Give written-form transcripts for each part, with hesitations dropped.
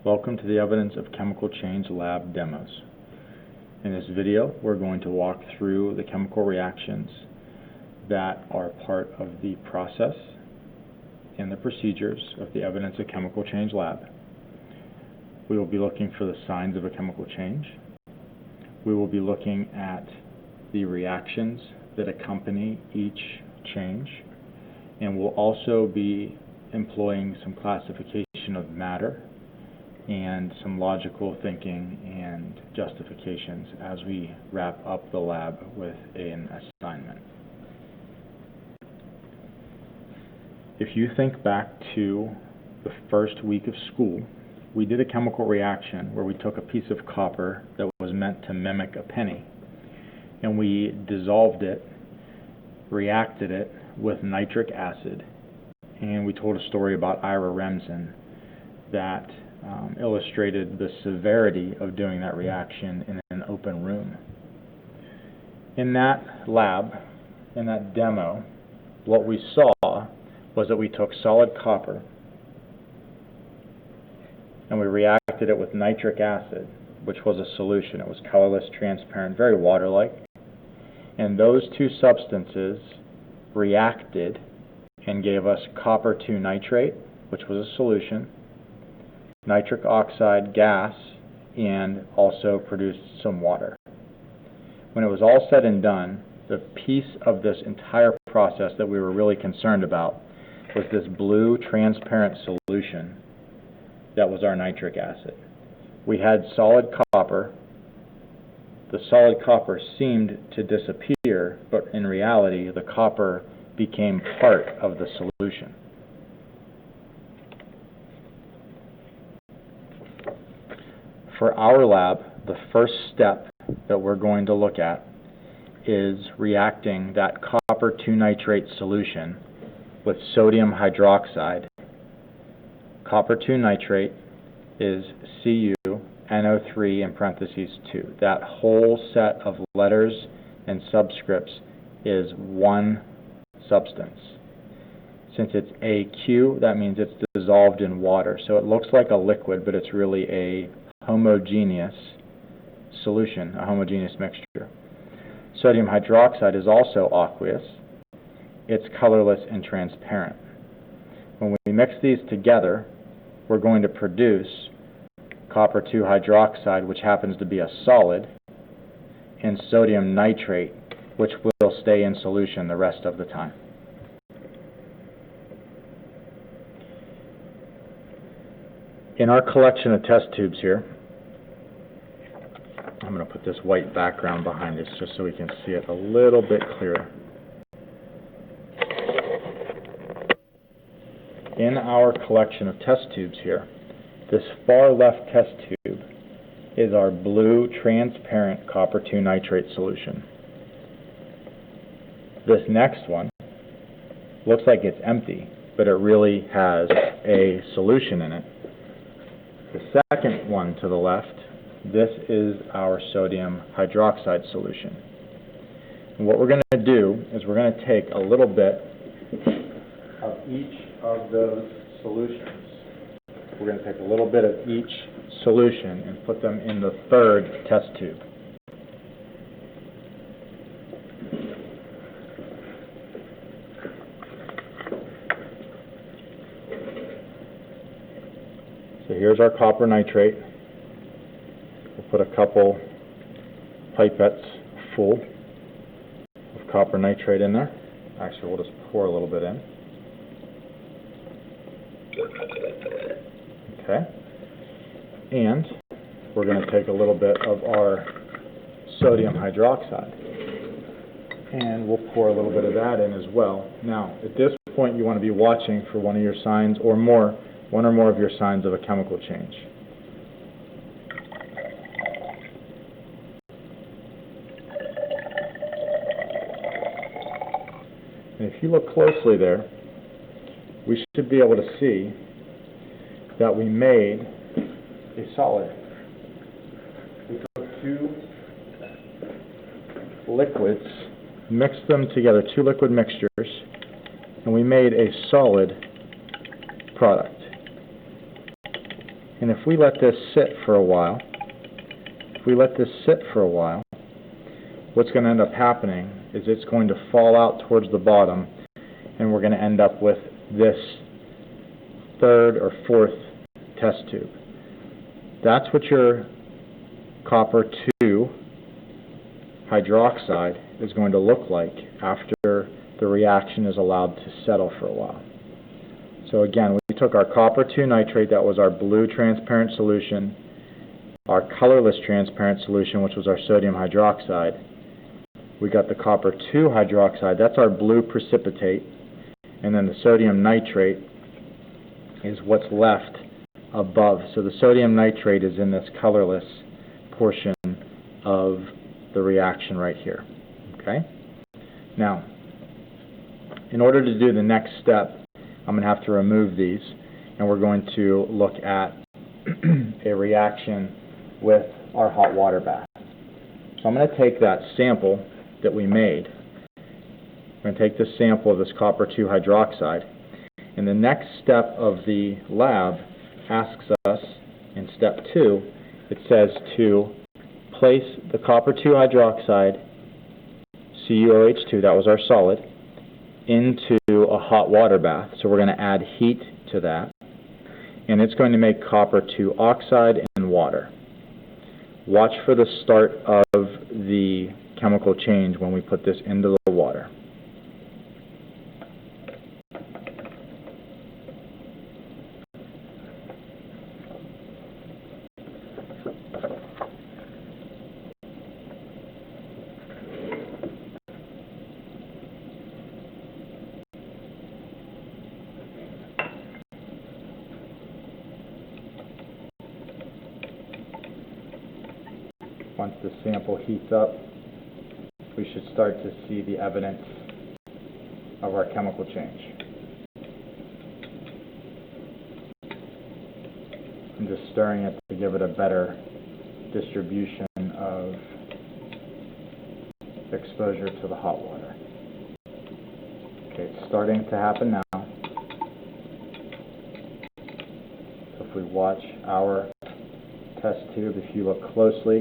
Welcome to the Evidence of Chemical Change Lab demos. In this video, we're going to walk through the chemical reactions that are part of the process and the procedures of the Evidence of Chemical Change Lab. We will be looking for the signs of a chemical change. We will be looking at the reactions that accompany each change, and we'll also be employing some classification of matter and some logical thinking and justifications as we wrap up the lab with an assignment. If you think back to the first week of school, we did a chemical reaction where we took a piece of copper that was meant to mimic a penny, and we dissolved it, reacted it with nitric acid, and we told a story about Ira Remsen that illustrated the severity of doing that reaction in an open room. In that lab, in that demo, what we saw was that we took solid copper and we reacted it with nitric acid, which was a solution. It was colorless, transparent, very water-like. And those two substances reacted and gave us copper 2 nitrate, which was a solution, nitric oxide gas, and also produced some water. When it was all said and done, the piece of this entire process that we were really concerned about was this blue transparent solution that was our nitric acid. We had solid copper. The solid copper seemed to disappear, but in reality, the copper became part of the solution. For our lab, the first step that we're going to look at is reacting that copper 2 nitrate solution with sodium hydroxide. Copper 2 nitrate is CuNO3 in parentheses 2. That whole set of letters and subscripts is one substance. Since it's AQ, that means it's dissolved in water. So it looks like a liquid, but it's really a homogeneous solution, a homogeneous mixture. Sodium hydroxide is also aqueous. It's colorless and transparent. When we mix these together, we're going to produce copper 2 hydroxide, which happens to be a solid, and sodium nitrate, which will stay in solution the rest of the time. In our collection of test tubes here, I'm going to put this white background behind this just so we can see it a little bit clearer. In our collection of test tubes here, this far left test tube is our blue transparent copper 2 nitrate solution. This next one looks like it's empty, but it really has a solution in it. The second one to the left, this is our sodium hydroxide solution. And what we're going to do is we're going to take a little bit of each of those solutions. We're going to take a little bit of each solution and put them in the third test tube. So here's our copper nitrate. We'll put a couple pipettes full of copper nitrate in there. Actually, we'll just pour a little bit in. Okay. And we're going to take a little bit of our sodium hydroxide, and we'll pour a little bit of that in as well. Now, at this point, you want to be watching for one of your signs or more, one or more of your signs of a chemical change. And if you look closely there, we should be able to see that we made a solid. We took two liquids, mixed them together, two liquid mixtures, and we made a solid product. And if we let this sit for a while, what's going to end up happening is it's going to fall out towards the bottom, and we're going to end up with this third or fourth test tube. That's what your copper 2 hydroxide is going to look like after the reaction is allowed to settle for a while. So again, we took our copper 2 nitrate, that was our blue transparent solution, our colorless transparent solution, which was our sodium hydroxide. We got the copper 2 hydroxide, that's our blue precipitate, and then the sodium nitrate is what's left above. So the sodium nitrate is in this colorless portion of the reaction right here. Okay? Now, in order to do the next step, I'm going to have to remove these, and we're going to look at a reaction with our hot water bath. So I'm going to take that sample that we made. I'm going to take this sample of this copper 2 hydroxide, and the next step of the lab asks us, in step 2, it says to place the copper 2 hydroxide, CuOH2, that was our solid, into a hot water bath. So we're going to add heat to that, and it's going to make copper 2 oxide and water. Watch for the start of the chemical change when we put this into the water. Once the sample heats up, we should start to see the evidence of our chemical change. I'm just stirring it to give it a better distribution of exposure to the hot water. Okay, it's starting to happen now. So if we watch our test tube, if you look closely,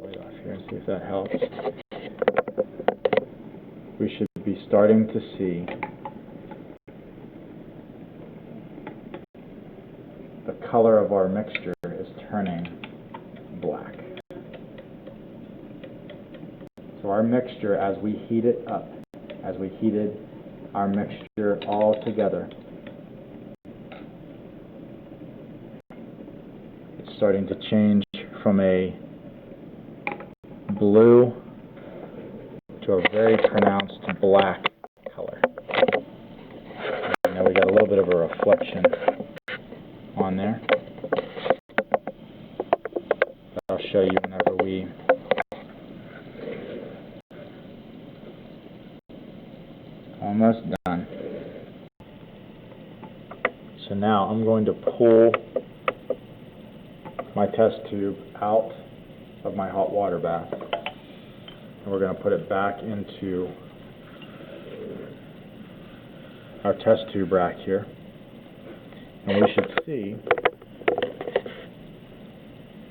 light off here and see if that helps. We should be starting to see the color of our mixture is turning black. So our mixture, as we heat it up, as we heated our mixture all together, it's starting to change from a blue to a very pronounced black color. Now we got a little bit of a reflection on there. I'll show you whenever we almost done. So now I'm going to pull my test tube out of my hot water bath, and we're going to put it back into our test tube rack here, and we should see,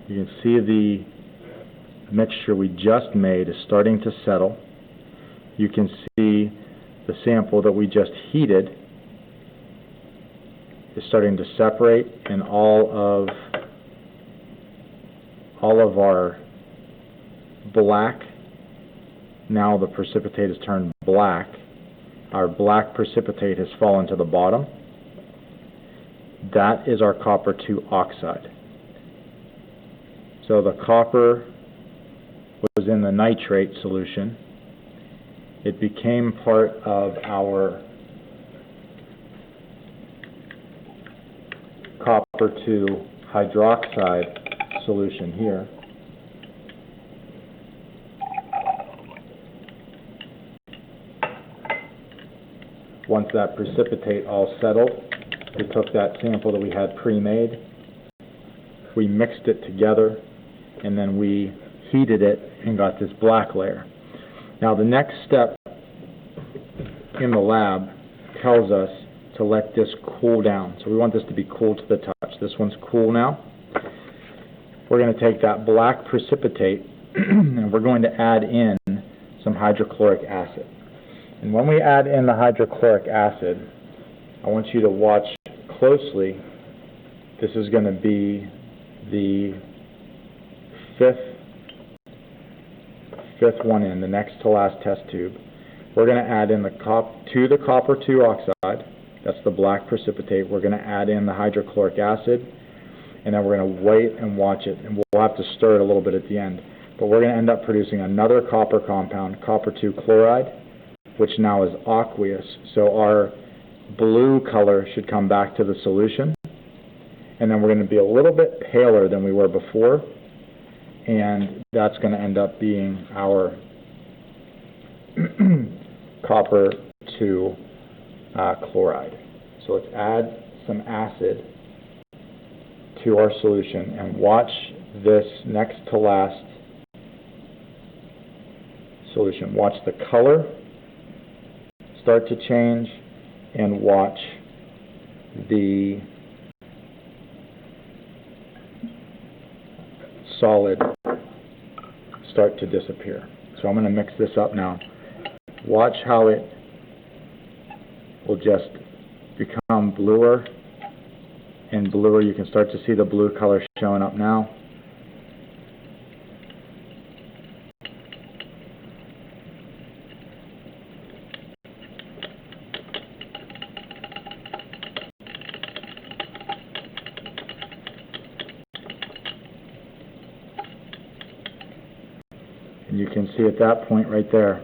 you can see the mixture we just made is starting to settle. You can see the sample that we just heated is starting to separate, and all of our black, now the precipitate has turned black. Our black precipitate has fallen to the bottom. That is our copper 2 oxide. So the copper was in the nitrate solution. It became part of our copper 2 hydroxide solution here. Once that precipitate all settled, we took that sample that we had pre-made, we mixed it together, and then we heated it and got this black layer. Now the next step in the lab tells us to let this cool down. So we want this to be cool to the touch. This one's cool now. We're going to take that black precipitate and we're going to add in some hydrochloric acid. And when we add in the hydrochloric acid, I want you to watch closely. This is going to be the fifth one in, the next to last test tube. We're going to add in the copper 2 oxide. That's the black precipitate. We're going to add in the hydrochloric acid, and then we're going to wait and watch it, and we'll have to stir it a little bit at the end. But we're going to end up producing another copper compound, copper 2 chloride, which now is aqueous. So our blue color should come back to the solution, and then we're going to be a little bit paler than we were before, and that's going to end up being our copper 2 chloride. So let's add some acid to our solution and watch this next to last solution. Watch the color start to change and watch the solid start to disappear. So I'm going to mix this up now. Watch how it will just become bluer and bluer. You can start to see the blue color showing up now. And you can see at that point right there,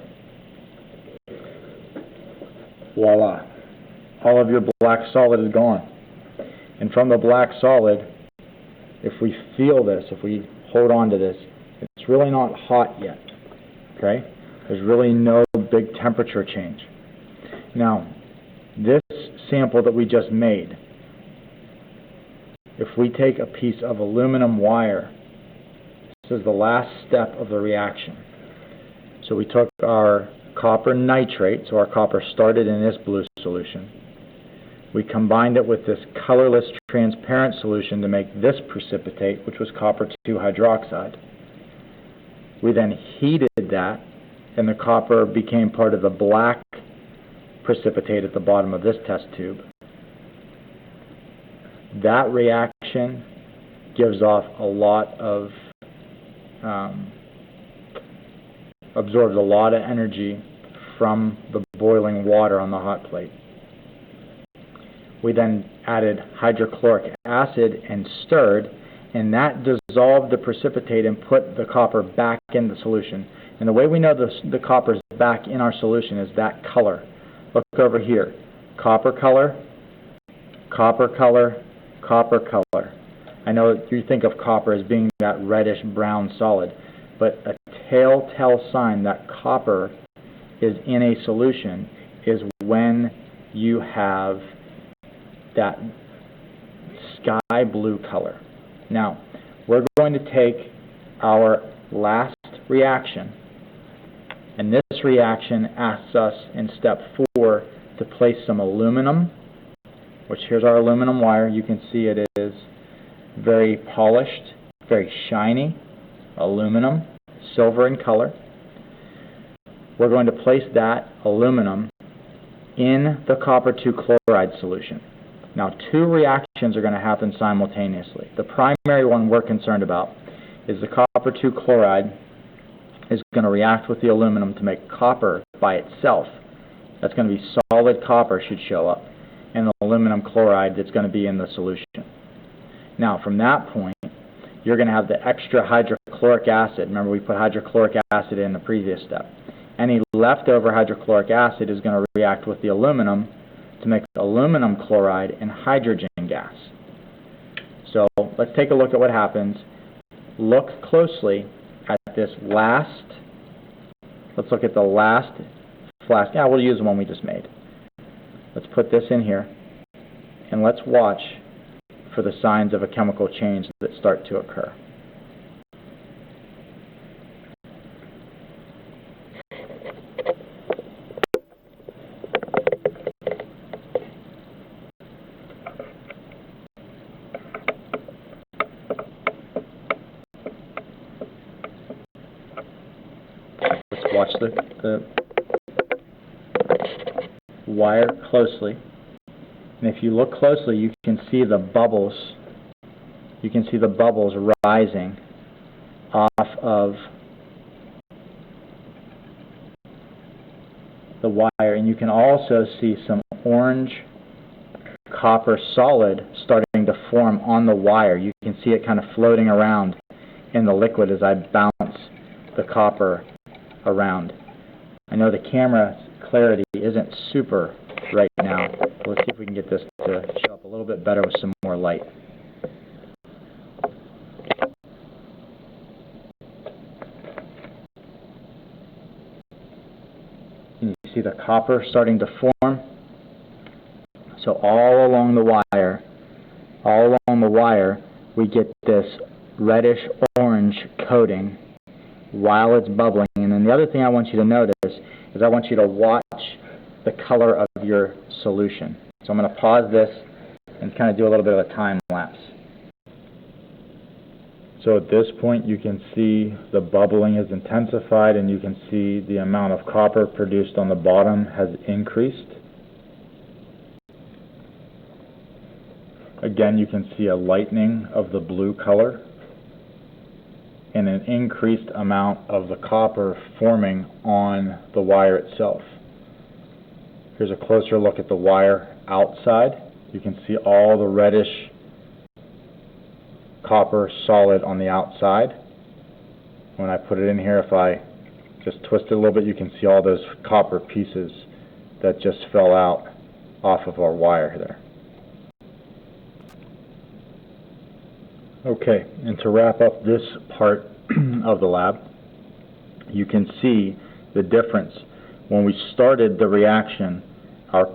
voila, all of your black solid is gone. And from the black solid, if we feel this, if we hold on to this, it's really not hot yet, okay? There's really no big temperature change. Now, this sample that we just made, if we take a piece of aluminum wire, this is the last step of the reaction. So we took our copper nitrate, so our copper started in this blue solution. We combined it with this colorless transparent solution to make this precipitate, which was copper 2 hydroxide. We then heated that, and the copper became part of the black precipitate at the bottom of this test tube. That reaction gives off a lot of absorbs a lot of energy from the boiling water on the hot plate. We then added hydrochloric acid and stirred, and that dissolved the precipitate and put the copper back in the solution. And the way we know the copper is back in our solution is that color. Look over here. Copper color, copper color, copper color. I know you think of copper as being that reddish brown solid, but a telltale sign that copper is in a solution is when you have that sky blue color. Now, we're going to take our last reaction, and this reaction asks us in step 4 to place some aluminum, which here's our aluminum wire. You can see it is very polished, very shiny, aluminum, silver in color. We're going to place that aluminum in the copper 2 chloride solution. Now, 2 reactions are going to happen simultaneously. The primary one we're concerned about is the copper 2 chloride is going to react with the aluminum to make copper by itself. That's going to be solid copper should show up, and the aluminum chloride that's going to be in the solution. Now, from that point, you're going to have the extra hydrochloric acid. Remember, we put hydrochloric acid in the previous step. Any leftover hydrochloric acid is going to react with the aluminum to make aluminum chloride and hydrogen gas. So let's take a look at what happens. Look closely at this last, let's look at the last flask. Yeah, we'll use the one we just made. Let's put this in here, and let's watch for the signs of a chemical change that start to occur. Watch the wire closely. And if you look closely, you can see the bubbles. You can see the bubbles rising off of the wire, and you can also see some orange copper solid starting to form on the wire. You can see it kind of floating around in the liquid as I bounce the copper around. I know the camera clarity isn't super right now. Let's see if we can get this to show up a little bit better with some more light. You see the copper starting to form. So all along the wire, we get this reddish orange coating while it's bubbling. And then the other thing I want you to notice is I want you to watch the color of your solution. So I'm going to pause this and kind of do a little bit of a time lapse. So at this point you can see the bubbling has intensified, and you can see the amount of copper produced on the bottom has increased. Again, you can see a lightening of the blue color and an increased amount of the copper forming on the wire itself. Here's a closer look at the wire outside. You can see all the reddish copper solid on the outside. When I put it in here, if I just twist it a little bit, you can see all those copper pieces that just fell out off of our wire there. Okay, and to wrap up this part of the lab, you can see the difference. When we started the reaction, our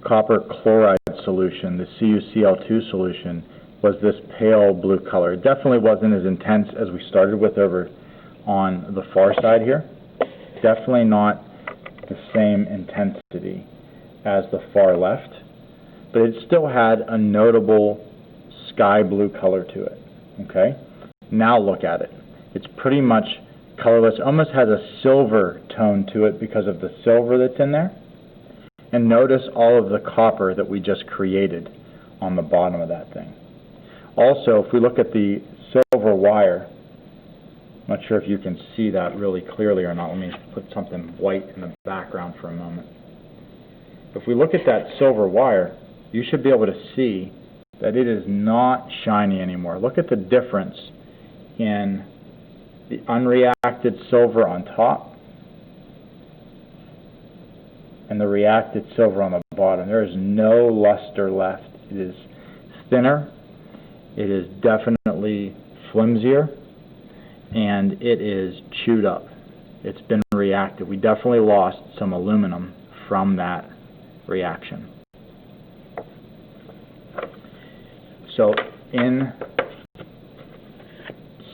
copper chloride solution, the CuCl2 solution, was this pale blue color. It definitely wasn't as intense as we started with over on the far side here. Definitely not the same intensity as the far left, but it still had a notable sky blue color to it. Okay, now look at it. It's pretty much colorless, almost has a silver tone to it because of the silver that's in there. And notice all of the copper that we just created on the bottom of that thing. Also, if we look at the silver wire, I'm not sure if you can see that really clearly or not. Let me put something white in the background for a moment. If we look at that silver wire, you should be able to see that it is not shiny anymore. Look at the difference in the unreacted silver on top and the reacted silver on the bottom. There is no luster left. It is thinner, it is definitely flimsier, and it is chewed up. It's been reacted. We definitely lost some aluminum from that reaction. So, in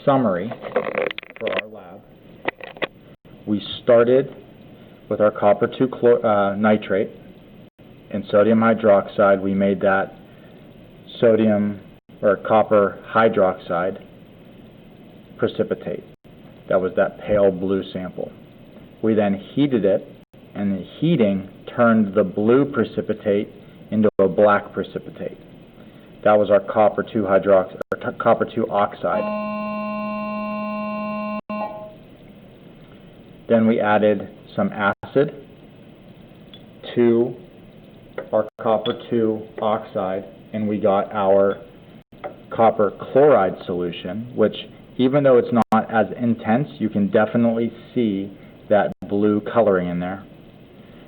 summary for our lab, we started with our copper 2 nitrate and sodium hydroxide. We made that sodium or copper hydroxide precipitate. That was that pale blue sample. We then heated it, and the heating turned the blue precipitate into a black precipitate. That was our copper 2 copper 2 oxide. Then we added some acid to our copper 2 oxide, and we got our copper chloride solution, which, even though it's not as intense, you can definitely see that blue coloring in there.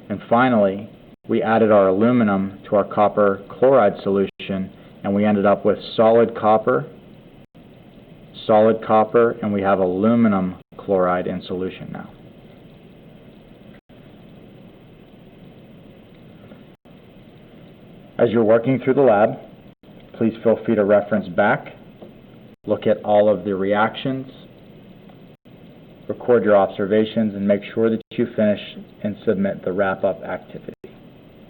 And finally, we added our aluminum to our copper chloride solution, and we ended up with solid copper, and we have aluminum chloride in solution now. As you're working through the lab, please feel free to reference back, look at all of the reactions, record your observations, and make sure that you finish and submit the wrap-up activity.